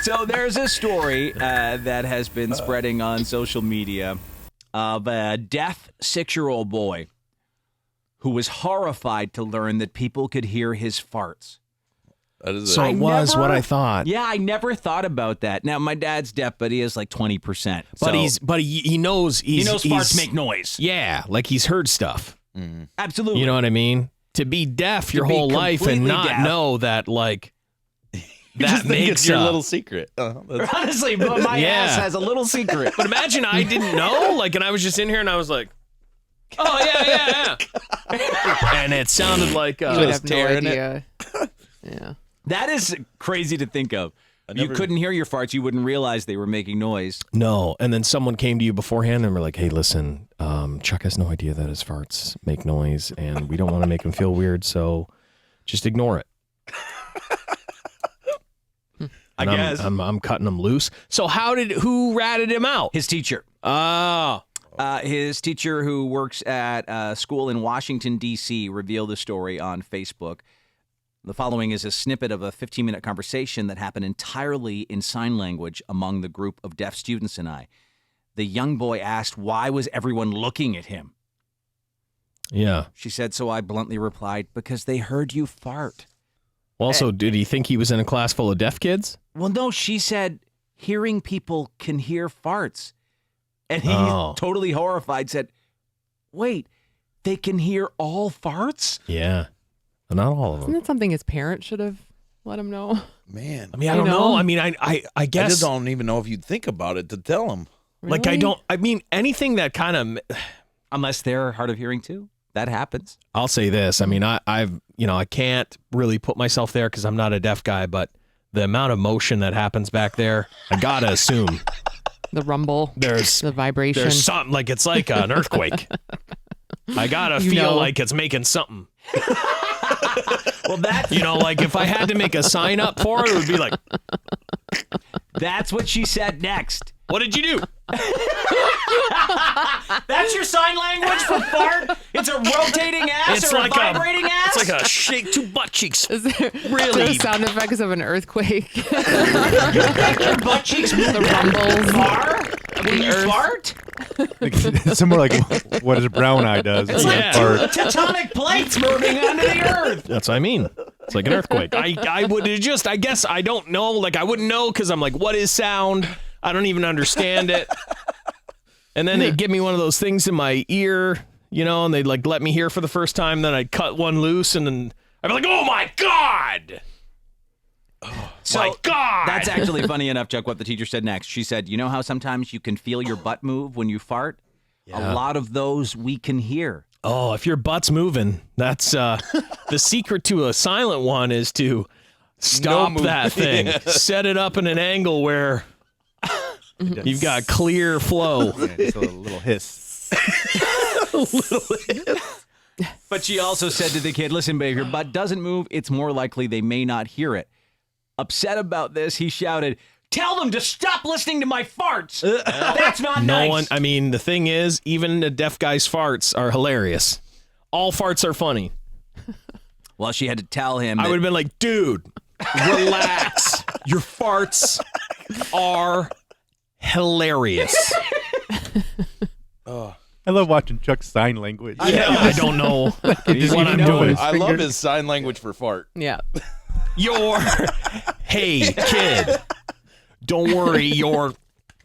So there's a story that has been spreading on social media of a deaf 6-year-old boy who was horrified to learn that people could hear his farts. So it was what I thought. Yeah, I never thought about that. Now, my dad's deaf, but he is like 20%. But he knows farts make noise. Yeah, like he's heard stuff. Absolutely. You know what I mean? To be deaf your whole life and not know that, like, that just think makes it's your little secret. Honestly, but my ass has a little secret. But imagine I didn't know, like, and I was just in here and I was like, oh, yeah. And it sounded like you would have no idea. Yeah. That is crazy to think of. You couldn't hear your farts. You wouldn't realize they were making noise. No. And then someone came to you beforehand and were like, hey, listen, Chuck has no idea that his farts make noise and we don't want to make him feel weird, so just ignore it. I guess. I'm cutting him loose. So who ratted him out? His teacher. Oh. His teacher, who works at a school in Washington, D.C., revealed the story on Facebook. The following is a snippet of a 15-minute conversation that happened entirely in sign language among the group of deaf students and I. The young boy asked, why was everyone looking at him? Yeah. She said, so I bluntly replied, because they heard you fart. Also, did he think he was in a class full of deaf kids? Well, no, she said, hearing people can hear farts. And he, totally horrified, said, wait, they can hear all farts? Yeah. Not all of them. Isn't that something his parents should have let him know? Man. I mean, I don't know. I mean, I guess. I just don't even know if you'd think about it to tell him. Really? Like, I mean, anything that kind of. Unless they're hard of hearing too. That happens. I'll say this. I mean, I can't really put myself there because I'm not a deaf guy, but the amount of motion that happens back there, I gotta assume. The rumble. The vibration. There's something, like it's like an earthquake. I gotta feel like it's making something. Well, that's like if I had to make a sign up for it, it would be like. That's what she said next. What did you do? That's your sign language for fart? It's a rotating ass or a vibrating ass? It's like a shake two butt cheeks. Is there really sound effects of an earthquake? You think your butt cheeks move the rumbles far when you fart? It's somewhere like what a brown eye does. It's like tectonic plates moving under the earth. That's what I mean. It's like an earthquake. I would just, I guess I don't know. Like I wouldn't know because I'm like, what is sound? I don't even understand it. And then they'd give me one of those things in my ear, and they'd like let me hear for the first time. Then I'd cut one loose and then I'd be like, oh my God. So my God. That's actually funny enough, Chuck, what the teacher said next. She said, you know how sometimes you can feel your butt move when you fart? Yeah. A lot of those we can hear. Oh, if your butt's moving, that's the secret to a silent one is to stop that thing. Set it up in an angle where you've got clear flow. Yeah, just a little hiss. A little hiss. But she also said to the kid, listen, babe, if your butt doesn't move, it's more likely they may not hear it. Upset about this, he shouted, tell them to stop listening to my farts. That's not nice. I mean, the thing is, even the deaf guy's farts are hilarious. All farts are funny. Well, she had to tell him. I would have been like, dude, relax. Your farts are hilarious. I love watching Chuck's sign language. I don't know what I'm doing. I love his sign language for fart. Yeah. Hey, kid, don't worry, your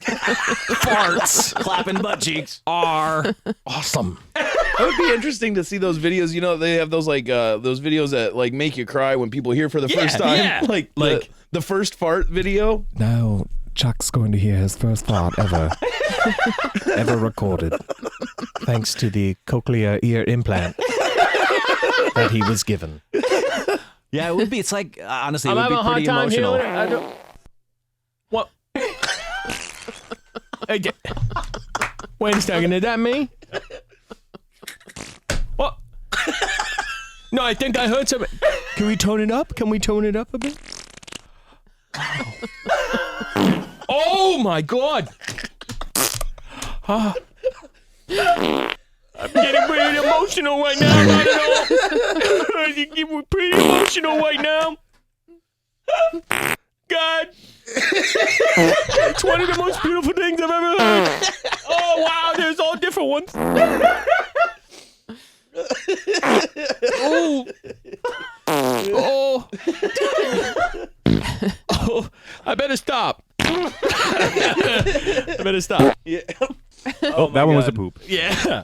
farts clapping butt cheeks are awesome. It would be interesting to see those videos. They have those those videos that like make you cry when people hear for the first time. Yeah. Like the first fart video. Now Chuck's going to hear his first fart ever recorded, thanks to the cochlear ear implant that he was given. Yeah, it would be. It's like, honestly, it I'm would be having pretty a hard time emotional. What? Hey, wait a second, is that me? What? No, I think I heard something. Can we tone it up? A bit? Oh my God! I'm getting pretty emotional right now. I don't know. I'm pretty emotional right now. God. It's one of the most beautiful things I've ever heard. Oh, wow. There's all different ones. Oh. Oh. Oh. I better stop. I better stop. Yeah. Oh, that one was a poop. Yeah.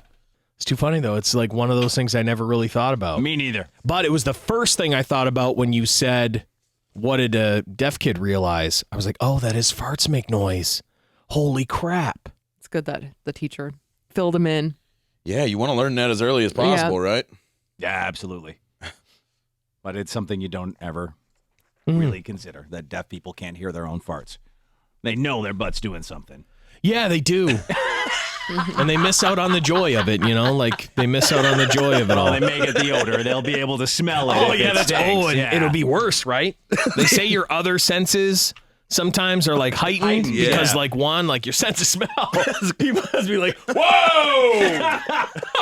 It's too funny, though. It's like one of those things I never really thought about. Me neither. But it was the first thing I thought about when you said, what did a deaf kid realize? I was like, oh, that his farts make noise. Holy crap. It's good that the teacher filled him in. Yeah, you want to learn that as early as possible, right? Yeah, absolutely. But it's something you don't ever really consider, that deaf people can't hear their own farts. They know their butt's doing something. Yeah, they do. And they miss out on the joy of it, you know? Like, they miss out on the joy of it all. They may get the odor. They'll be able to smell it. Oh, if yeah, it that's stinks. and Yeah. it'll be worse, right? They say your other senses sometimes are like heightened Heightened, because, yeah. like, one, like your sense of smell. People must be like, whoa!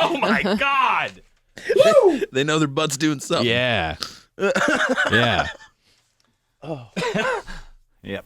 Oh, my God. They know their butt's doing something. Yeah. Yeah. Yep.